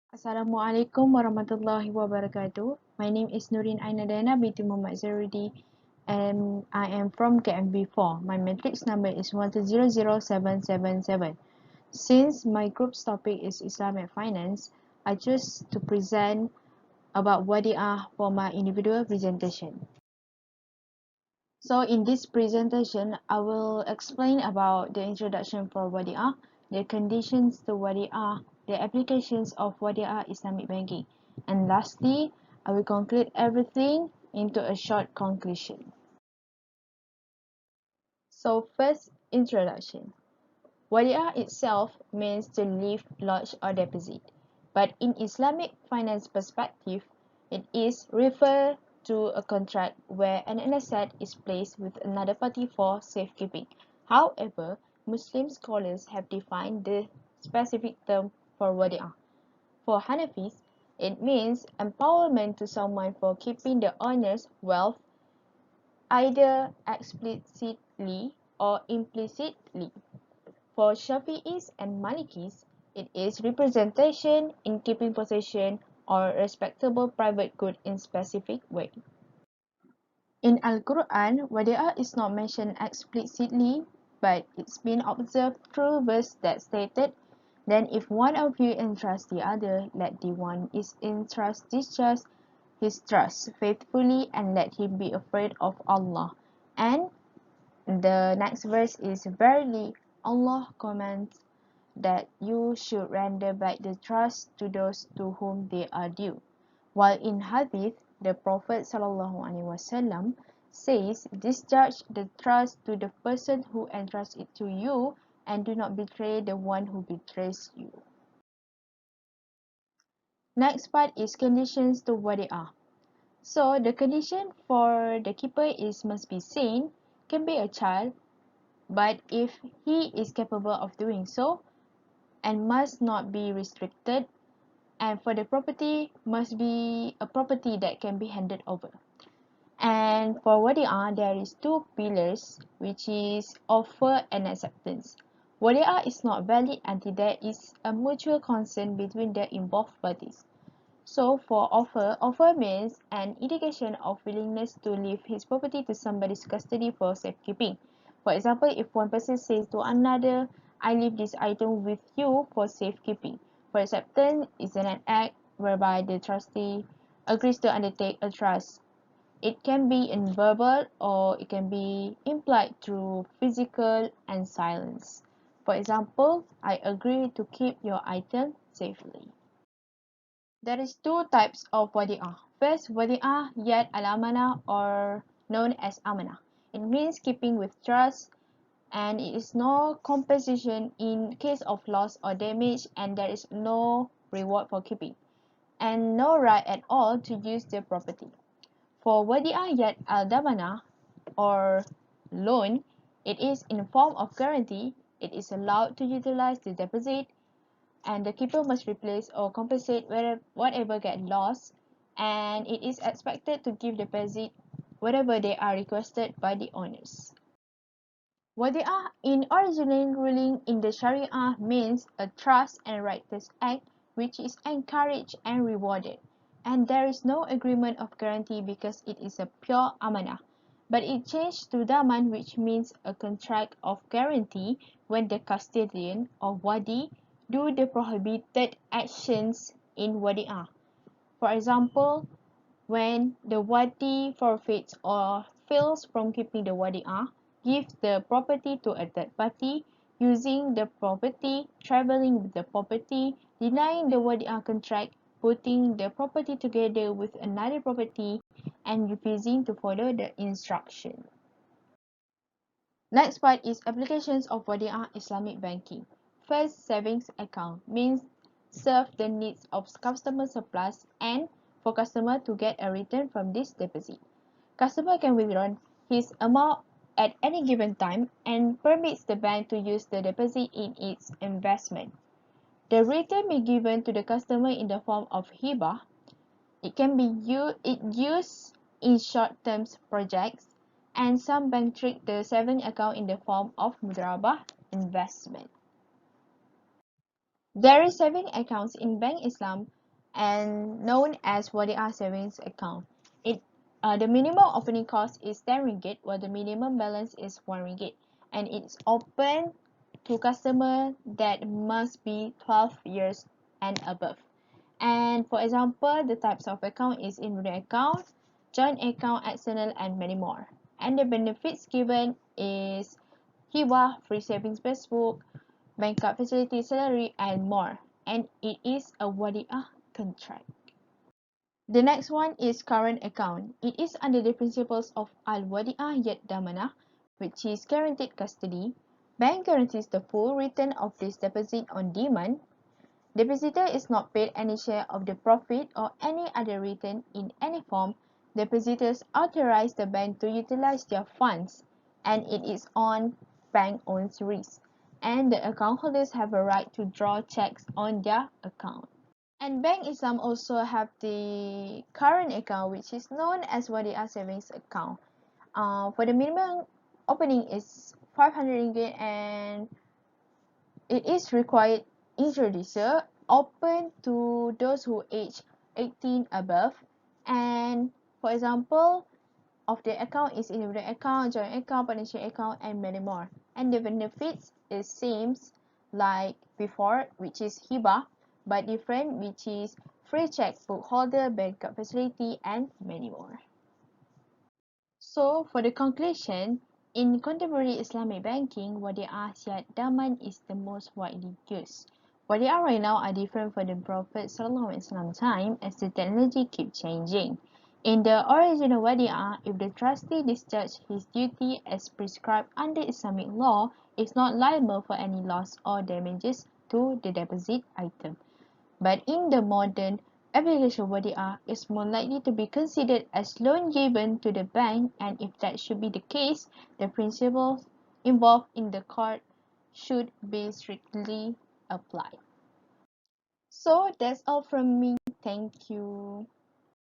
Assalamualaikum warahmatullahi wabarakatuh. My name is NURIN AINA DAYANA binti Muhammad Zarudi and I am from KMB4. My matrix number is 1200777. Since my group's topic is Islamic finance, I choose to present about Wadi'ah for my individual presentation. So in this presentation, I will explain about the introduction for Wadi'ah, the conditions to Wadi'ah, the applications of Wadi'ah Islamic banking, and lastly, I will conclude everything into a short conclusion. So first, introduction. Wadi'ah itself means to leave, lodge or deposit, but in Islamic finance perspective, it is referred to a contract where an asset is placed with another party for safekeeping. However, Muslim scholars have defined the specific term for wadi'ah. For Hanafis, it means empowerment to someone for keeping the owner's wealth either explicitly or implicitly. For Shafi'is and Malikis, it is representation in keeping possession or respectable private good in specific way. In Al-Quran, wadi'ah is not mentioned explicitly, but it's been observed through verse that stated, "Then if one of you entrusts the other, let the one is entrusted discharge his trust faithfully and let him be afraid of Allah." And the next verse is, "Verily, Allah commands that you should render back the trust to those to whom they are due." While in Hadith, the Prophet ﷺ says, "Discharge the trust to the person who entrusts it to you and do not betray the one who betrays you." Next part is conditions to wadi'ah. So the condition for the keeper is must be sane, can be a child, but if he is capable of doing so, and must not be restricted, and for the property must be a property that can be handed over. And for wadi'ah, there is two pillars, which is offer and acceptance. Wadi'ah is not valid until there is a mutual consent between the involved parties. So for offer means an indication of willingness to leave his property to somebody's custody for safekeeping. For example, if one person says to another, "I leave this item with you for safekeeping." For acceptance is an act whereby the trustee agrees to undertake a trust. It can be in verbal or it can be implied through physical and silence. For example, "I agree to keep your item safely." There is two types of wadi'ah. First, wadi'ah yad al-amanah, or known as amanah. It means keeping with trust, and it is no compensation in case of loss or damage, and there is no reward for keeping, and no right at all to use the property. For wadi'ah yad al-damanah, or loan, it is in form of guarantee. It is allowed to utilize the deposit, and the keeper must replace or compensate whatever get lost, and it is expected to give deposit whatever they are requested by the owners. Wadi'ah in original ruling in the Sharia means a trust and righteous act which is encouraged and rewarded, and there is no agreement of guarantee because it is a pure amanah. But it changed to daman, which means a contract of guarantee when the custodian or wadi do the prohibited actions in wadi'ah. For example, when the wadi forfeits or fails from keeping the wadi'ah, gives the property to a third party, using the property, traveling with the property, denying the wadi'ah contract, putting the property together with another property, and refusing to follow the instruction. Next part is applications of wadi'ah Islamic banking. First, savings account means serve the needs of customer surplus and for customer to get a return from this deposit. Customer can withdraw his amount at any given time and permits the bank to use the deposit in its investment. The return may be given to the customer in the form of hibah. It can be used in short-term projects, and some banks treat the savings account in the form of mudarabah investment. There is saving accounts in Bank Islam and known as Wadi savings account. The minimum opening cost is 10 ringgit while the minimum balance is 1 ringgit, and it's open to customer that must be 12 years and above. And for example, the types of account is NURIN account, joint account, external, and many more. And the benefits given is hibah, free savings passbook, bank card facility, salary, and more. And it is a wadi'ah contract. The next one is current account. It is under the principles of al-wadi'ah yad damana, which is guaranteed custody. Bank guarantees the full return of this deposit on demand. Depositor is not paid any share of the profit or any other return in any form. Depositors authorize the bank to utilize their funds, and it is on bank-owned risk. And the account holders have a right to draw checks on their account. And Bank Islam also have the current account, which is known as Wadi'ah savings account. For the minimum opening is 500 ringgit, and it is required introducer, open to those who age 18 above. And for example, of the account is individual account, joint account, partnership account, and many more. And the benefits is same like before, which is hibah, but different, which is free checkbook holder, bank card facility, and many more. So for the conclusion, in contemporary Islamic banking, Wadi'ah Syad Daman is the most widely used. Wadi'ah right now are different from the Prophet ﷺ time as the technology keep changing. In the original Wadi'ah, if the trustee discharges his duty as prescribed under Islamic law, is not liable for any loss or damages to the deposit item. But in the modern application, Wadi'ah is more likely to be considered as loan given to the bank, and if that should be the case, the principles involved in the court should be strictly applied. So that's all from me. Thank you.